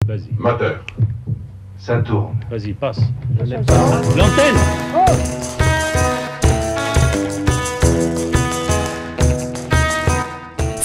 Vas-y. Moteur. Ça tourne. Vas-y, passe. L'antenne. Oh!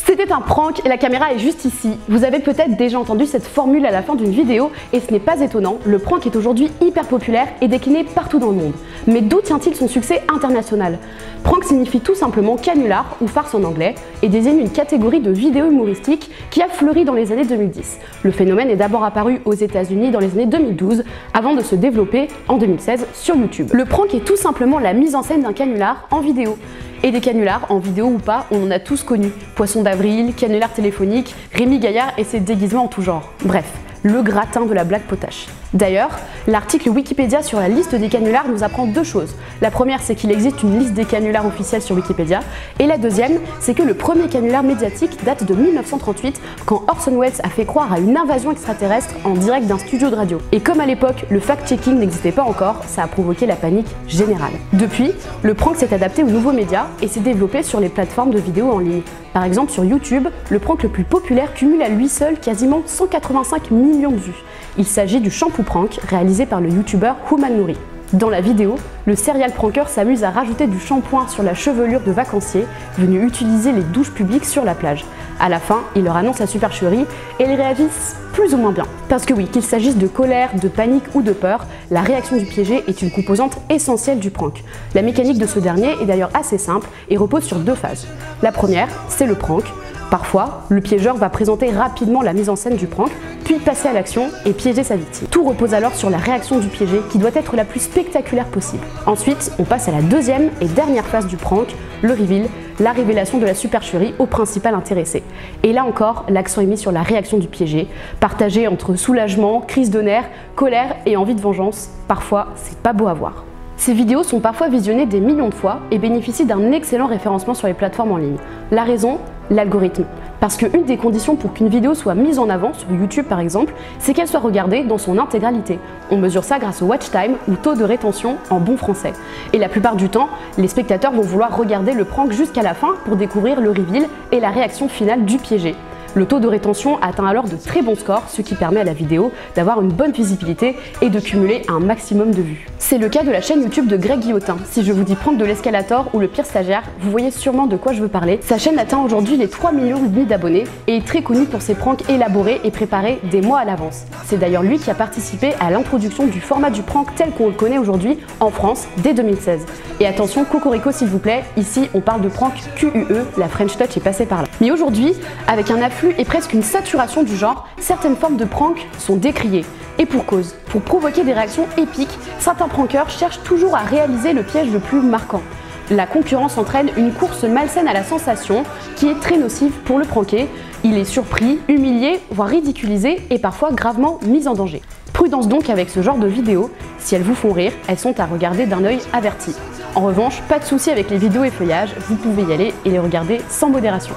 C'était un prank et la caméra est juste ici. Vous avez peut-être déjà entendu cette formule à la fin d'une vidéo et ce n'est pas étonnant, le prank est aujourd'hui hyper populaire et décliné partout dans le monde. Mais d'où tient-il son succès international? Prank signifie tout simplement canular ou farce en anglais et désigne une catégorie de vidéos humoristiques qui a fleuri dans les années 2010. Le phénomène est d'abord apparu aux États-Unis dans les années 2012 avant de se développer en 2016 sur YouTube. Le prank est tout simplement la mise en scène d'un canular en vidéo. Et des canulars, en vidéo ou pas, on en a tous connu. Poisson d'avril, canular téléphonique, Rémi Gaillard et ses déguisements en tout genre. Bref, le gratin de la blague potache. D'ailleurs, l'article Wikipédia sur la liste des canulars nous apprend deux choses. La première, c'est qu'il existe une liste des canulars officiels sur Wikipédia. Et la deuxième, c'est que le premier canular médiatique date de 1938, quand Orson Welles a fait croire à une invasion extraterrestre en direct d'un studio de radio. Et comme à l'époque, le fact-checking n'existait pas encore, ça a provoqué la panique générale. Depuis, le prank s'est adapté aux nouveaux médias et s'est développé sur les plateformes de vidéos en ligne. Par exemple, sur YouTube, le prank le plus populaire cumule à lui seul quasiment 185 millions de vues. Il s'agit du shampoo prank réalisé par le youtubeur Human Nouri. Dans la vidéo, le serial pranker s'amuse à rajouter du shampoing sur la chevelure de vacanciers venus utiliser les douches publiques sur la plage. À la fin, il leur annonce sa supercherie et ils réagissent plus ou moins bien. Parce que oui, qu'il s'agisse de colère, de panique ou de peur, la réaction du piégé est une composante essentielle du prank. La mécanique de ce dernier est d'ailleurs assez simple et repose sur deux phases. La première, c'est le prank. Parfois, le piégeur va présenter rapidement la mise en scène du prank, puis passer à l'action et piéger sa victime. Tout repose alors sur la réaction du piégé qui doit être la plus spectaculaire possible. Ensuite, on passe à la deuxième et dernière phase du prank, le reveal, la révélation de la supercherie au principal intéressé. Et là encore, l'accent est mis sur la réaction du piégé, partagée entre soulagement, crise de nerfs, colère et envie de vengeance. Parfois, c'est pas beau à voir. Ces vidéos sont parfois visionnées des millions de fois et bénéficient d'un excellent référencement sur les plateformes en ligne. La raison? L'algorithme. Parce qu'une des conditions pour qu'une vidéo soit mise en avant, sur YouTube par exemple, c'est qu'elle soit regardée dans son intégralité. On mesure ça grâce au watch time ou taux de rétention en bon français. Et la plupart du temps, les spectateurs vont vouloir regarder le prank jusqu'à la fin pour découvrir le reveal et la réaction finale du piégé. Le taux de rétention atteint alors de très bons scores, ce qui permet à la vidéo d'avoir une bonne visibilité et de cumuler un maximum de vues. C'est le cas de la chaîne YouTube de Greg Guillotin. Si je vous dis prank de l'escalator ou le pire stagiaire, vous voyez sûrement de quoi je veux parler. Sa chaîne atteint aujourd'hui les 3,5 millions d'abonnés et est très connue pour ses pranks élaborés et préparés des mois à l'avance. C'est d'ailleurs lui qui a participé à l'introduction du format du prank tel qu'on le connaît aujourd'hui en France dès 2016. Et attention, cocorico s'il vous plaît, ici on parle de prank QUE, la French Touch est passée par là. Mais aujourd'hui, avec un afflux et presque une saturation du genre, certaines formes de prank sont décriées. Et pour cause, pour provoquer des réactions épiques, certains prankers cherchent toujours à réaliser le piège le plus marquant. La concurrence entraîne une course malsaine à la sensation qui est très nocive pour le pranké. Il est surpris, humilié, voire ridiculisé et parfois gravement mis en danger. Prudence donc avec ce genre de vidéos, si elles vous font rire, elles sont à regarder d'un œil averti. En revanche, pas de souci avec les vidéos et feuillages, vous pouvez y aller et les regarder sans modération.